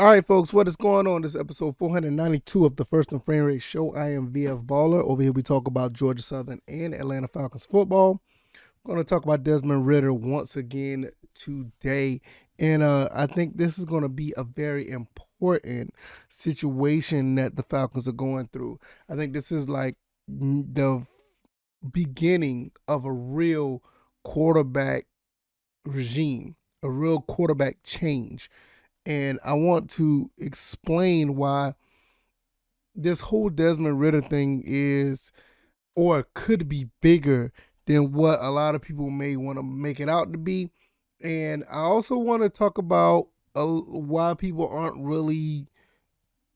All right, folks, what is going on? This is episode 492 of the First and Frame Rate Show. I am VF Baller. Over here, we talk about Georgia Southern and Atlanta Falcons football. We're going to talk about Desmond Ridder once again today. And I think this is going to be a very important situation that the Falcons are going through. I think this is like the beginning of a real quarterback regime, a real quarterback change. And I want to explain why this whole Desmond Ridder thing is or could be bigger than what a lot of people may want to make it out to be. And I also want to talk about why people aren't really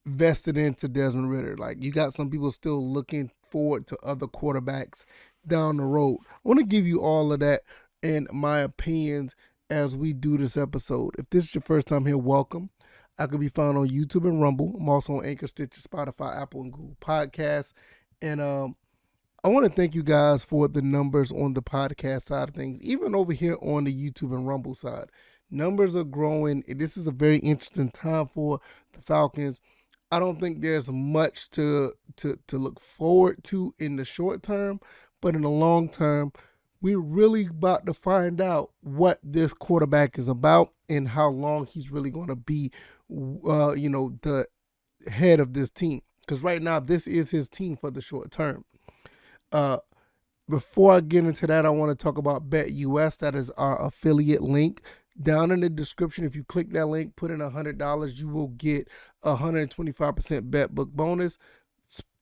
vested into Desmond Ridder. Like, you got some people still looking forward to other quarterbacks down the road. I want to give you all of that and my opinions as we do this episode. If this is your first time here, welcome. I could be found on YouTube and Rumble. I'm also on Anchor, Stitcher, Spotify, Apple, and Google Podcasts. And I want to thank you guys for the numbers on the podcast side of things, even over here on the YouTube and Rumble side. Numbers are growing. This is a very interesting time for the Falcons. I don't think there's much to look forward to in the short term, but in the long term, we're really about to find out what this quarterback is about and how long he's really going to be, the head of this team. Because right now, this is his team for the short term. Before I get into that, I want to talk about BetUS. That is our affiliate link. Down in the description, if you click that link, put in $100, you will get a 125% bet book bonus.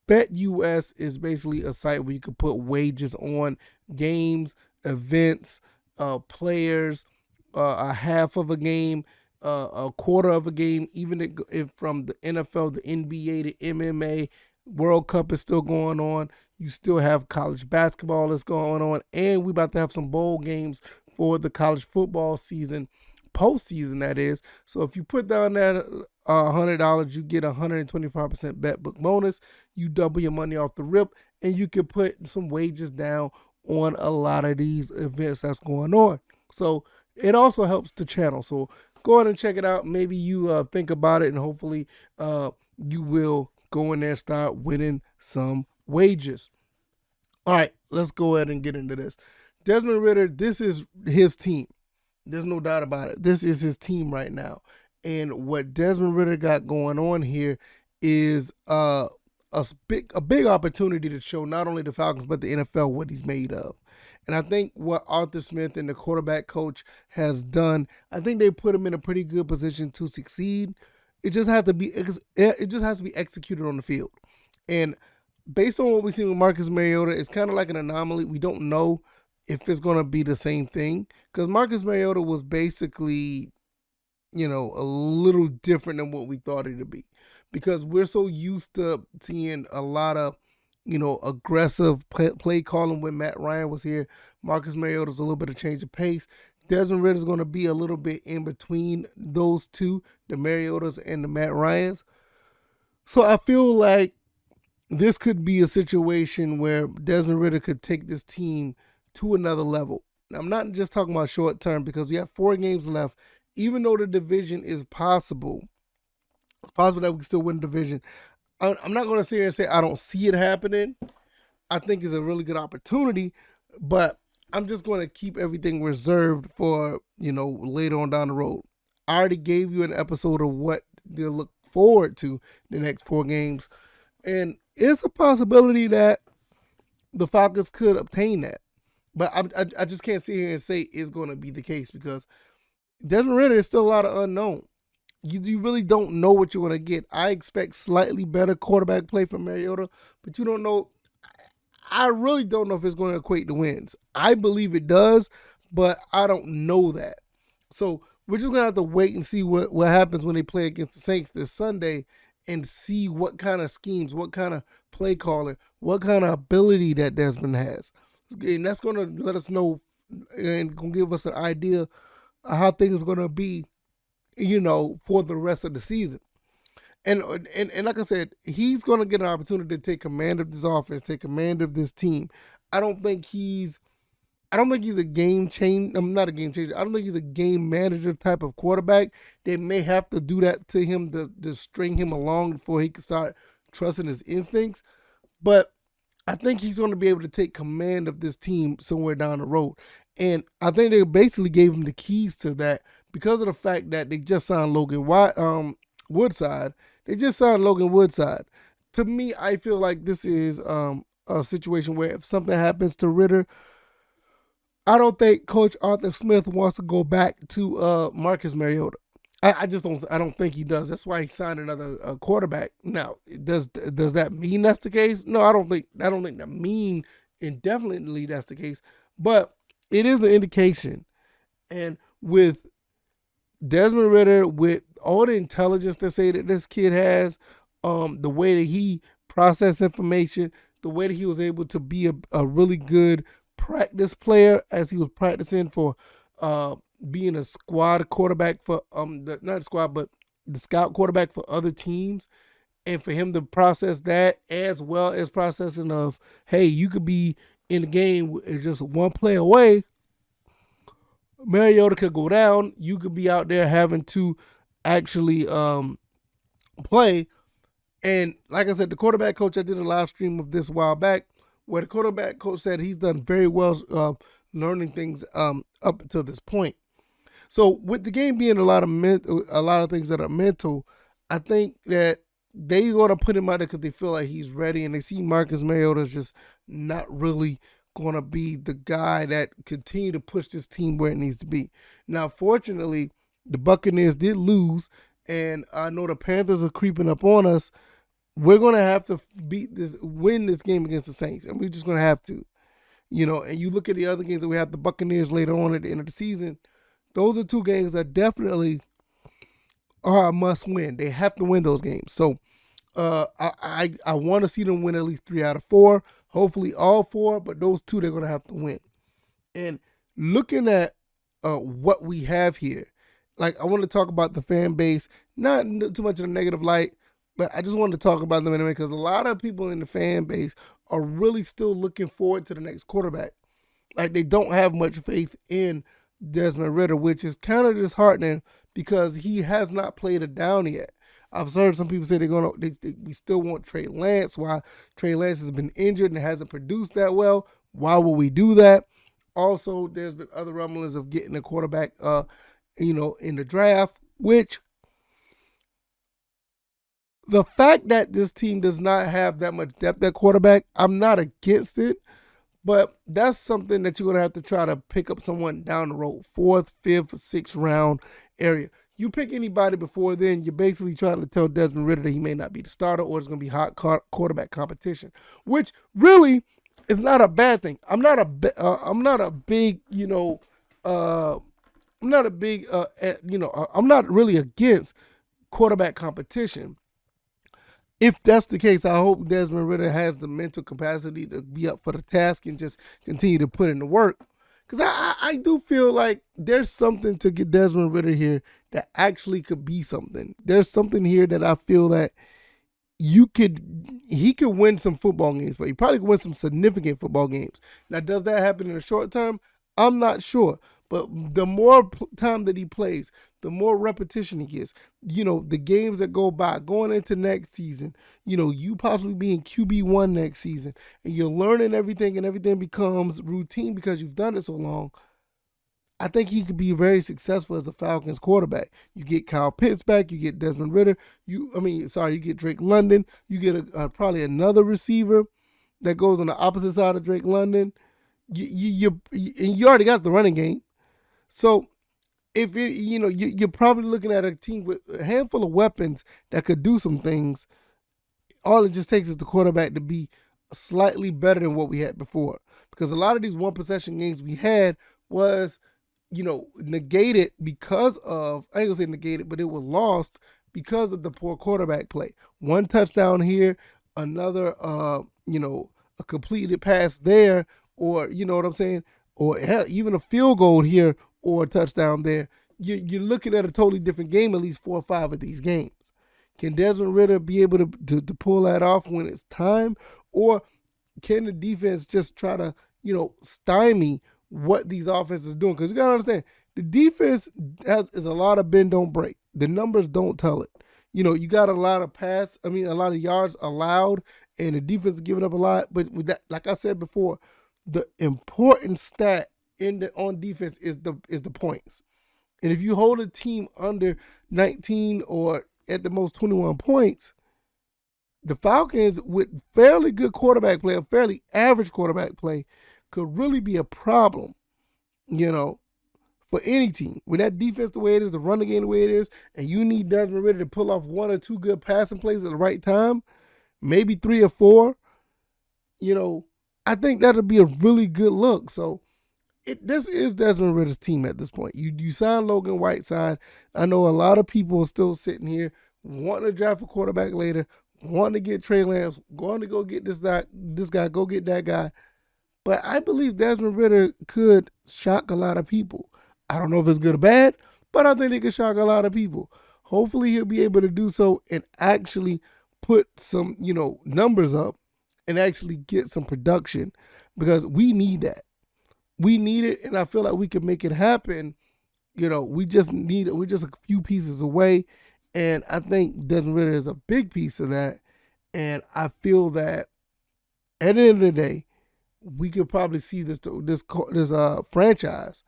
BetUS is basically a site where you can put wagers on games, events, players, a half of a game, a quarter of a game, even if from the NFL, the NBA, the MMA, World Cup is still going on. You still have college basketball that's going on, and we're about to have some bowl games for the college football season, postseason that is. So if you put down that $100, you get a 125% bet book bonus. You double your money off the rip, and you can put some wages down on a lot of these events that's going on. So it also helps the channel. So go ahead and check it out. Maybe you think about it, and hopefully you will go in there and start winning some wages. All right, let's go ahead and get into this. Desmond Ridder, this is his team. There's no doubt about it. This is his team right now. And what Desmond Ridder got going on here is a big opportunity to show not only the Falcons but the NFL what he's made of. And I think what Arthur Smith and the quarterback coach has done, I think they put him in a pretty good position to succeed. It just has to be executed on the field. And based on what we've seen with Marcus Mariota, it's kind of like an anomaly. We don't know if it's going to be the same thing, because Marcus Mariota was basically, a little different than what we thought it to be, because we're so used to seeing a lot of, aggressive play calling when Matt Ryan was here. Marcus Mariota's a little bit of change of pace. Desmond Ridder is going to be a little bit in between those two, the Mariotas and the Matt Ryans. So I feel like this could be a situation where Desmond Ridder could take this team to another level. Now, I'm not just talking about short term, because we have 4 games left. Even though the division is possible, it's possible that we can still win the division. I'm not going to sit here and say I don't see it happening. I think it's a really good opportunity, but I'm just going to keep everything reserved for, later on down the road. I already gave you an episode of what to look forward to the next 4 games, and it's a possibility that the Falcons could obtain that. But I just can't sit here and say it's going to be the case, because Desmond Ridder is still a lot of unknown. You really don't know what you're going to get. I expect slightly better quarterback play from Mariota, but you don't know. I really don't know if it's going to equate to wins. I believe it does, but I don't know that. So we're just going to have to wait and see what happens when they play against the Saints this Sunday, and see what kind of schemes, what kind of play calling, what kind of ability that Desmond has. And that's going to let us know and going to give us an idea of how things are going to be, for the rest of the season. And like I said, he's going to get an opportunity to take command of this offense, take command of this team. I don't think he's I don't think he's a game change. I'm not a game changer. I don't think he's a game manager type of quarterback. They may have to do that to him to string him along before he can start trusting his instincts. But I think he's going to be able to take command of this team somewhere down the road. And I think they basically gave him the keys to that because of the fact that they just signed Woodside. They just signed Logan Woodside. To me, I feel like this is a situation where if something happens to Ridder, I don't think Coach Arthur Smith wants to go back to Marcus Mariota. I just don't. I don't think he does. That's why he signed another quarterback. Now, does that mean that's the case? No, I don't think. I don't think that mean indefinitely that's the case. But it is an indication. And with Desmond Ridder, with all the intelligence they say that this kid has, the way that he processed information, the way that he was able to be a really good practice player as he was practicing for being a squad quarterback for not a squad but the scout quarterback for other teams, and for him to process that as well as processing of, hey, you could be in the game just one play away. Mariota could go down. You could be out there having to actually play. And like I said, the quarterback coach, I did a live stream of this a while back, where the quarterback coach said he's done very well learning things up until this point. So with the game being a lot of things that are mental, I think that they going to put him out there because they feel like he's ready, and they see Marcus Mariota is just not really going to be the guy that continue to push this team where it needs to be. Now, fortunately, the Buccaneers did lose, and I know the Panthers are creeping up on us. We're going to have to win this game against the Saints, and we're just going to have to. And you look at the other games that we have the Buccaneers later on at the end of the season, those are two games that definitely are a must win. They have to win those games. So I want to see them win at least 3 out of 4, hopefully all 4, but those 2 they're going to have to win. And looking at what we have here, like, I want to talk about the fan base, not too much in a negative light, but I just wanted to talk about them anyway because a lot of people in the fan base are really still looking forward to the next quarterback. Like, they don't have much faith in Desmond Ridder, which is kind of disheartening because he has not played it down yet. I've heard some people say we still want Trey Lance. Why? Trey Lance has been injured and hasn't produced that well. Why would we do that? Also, there's been other rumblings of getting a quarterback, in the draft, which the fact that this team does not have that much depth at quarterback, I'm not against it, but that's something that you're going to have to try to pick up someone down the road, 4th, 5th, 6th round area. You pick anybody before then, you're basically trying to tell Desmond Ridder that he may not be the starter or it's going to be hot quarterback competition, which really is not a bad thing. I'm not a big, I'm not really against quarterback competition. If that's the case, I hope Desmond Ridder has the mental capacity to be up for the task and just continue to put in the work. Because I do feel like there's something to get Desmond Ridder here that actually could be something. There's something here that I feel that he could win some football games, but he probably could win some significant football games. Now, does that happen in the short term? I'm not sure. But the more time that he plays, the more repetition he gets, the games that go by, going into next season, you possibly being QB1 next season, and you're learning everything, and everything becomes routine because you've done it so long. I think he could be very successful as a Falcons quarterback. You get Kyle Pitts back, you get Desmond Ridder, you get Drake London, you get probably another receiver that goes on the opposite side of Drake London. You already got the running game. So if you're probably looking at a team with a handful of weapons that could do some things. All it just takes is the quarterback to be slightly better than what we had before. Because a lot of these one possession games we had was, negated because of, I ain't gonna say negated, but it was lost because of the poor quarterback play. One touchdown here, another, a completed pass there, or, you know what I'm saying? Or hell, even a field goal here or a touchdown there. You're looking at a totally different game at least 4 or 5 of these games. Can Desmond Ridder be able to pull that off when it's time? Or can the defense just try to, stymie what these offenses are doing. Because you got to understand, the defense is a lot of bend, don't break. The numbers don't tell it. You got a lot of a lot of yards allowed, and the defense is giving up a lot. But with that, like I said before, the important stat on defense is the points. And if you hold a team under 19 or at the most 21 points, the Falcons with fairly good quarterback play, a fairly average quarterback play, could really be a problem, for any team. With that defense the way it is, the running game the way it is, and you need Desmond Ridder to pull off 1 or 2 good passing plays at the right time, maybe 3 or 4, I think that'll be a really good look. So this is Desmond Ridder's team at this point. You signed Logan Woodside. I know a lot of people are still sitting here wanting to draft a quarterback later, wanting to get Trey Lance, going to go get this guy, go get that guy. But I believe Desmond Ridder could shock a lot of people. I don't know if it's good or bad, but I think it could shock a lot of people. Hopefully he'll be able to do so and actually put some, numbers up and actually get some production, because we need that. We need it, and I feel like we can make it happen. We're just a few pieces away, and I think Desmond Ridder is a big piece of that. And I feel that at the end of the day, we could probably see this franchise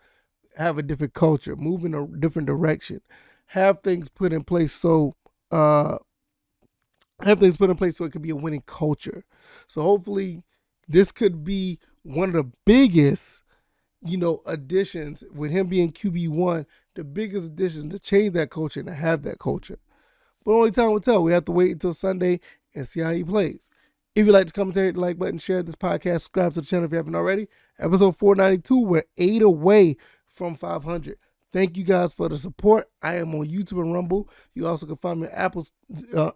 have a different culture, move in a different direction, have things put in place so it could be a winning culture. So hopefully this could be one of the biggest, additions with him being QB1, the biggest addition to change that culture and to have that culture. But only time will tell. We have to wait until Sunday and see how he plays. If you like this commentary, hit the like button, share this podcast, subscribe to the channel if you haven't already. Episode 492, we're 8 away from 500. Thank you guys for the support. I am on YouTube and Rumble. You also can find me on Apple,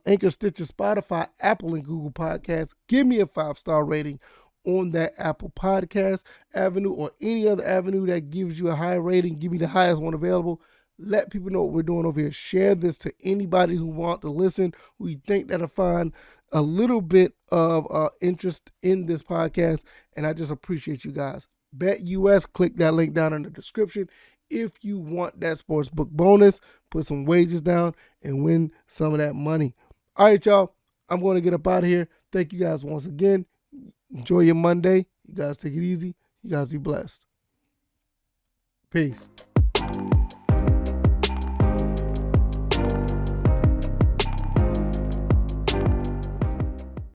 Anchor, Stitcher, Spotify, Apple, and Google Podcasts. Give me a 5-star rating on that Apple Podcast avenue or any other avenue that gives you a high rating. Give me the highest one available. Let people know what we're doing over here. Share this to anybody who wants to listen, who you think that'll find a little bit of interest in this podcast. And I just appreciate you guys. BetUS, click that link down in the description if you want that sportsbook bonus. Put some wages down and win some of that money. All right, y'all. I'm going to get up out of here. Thank you guys once again. Enjoy your Monday. You guys take it easy. You guys be blessed. Peace.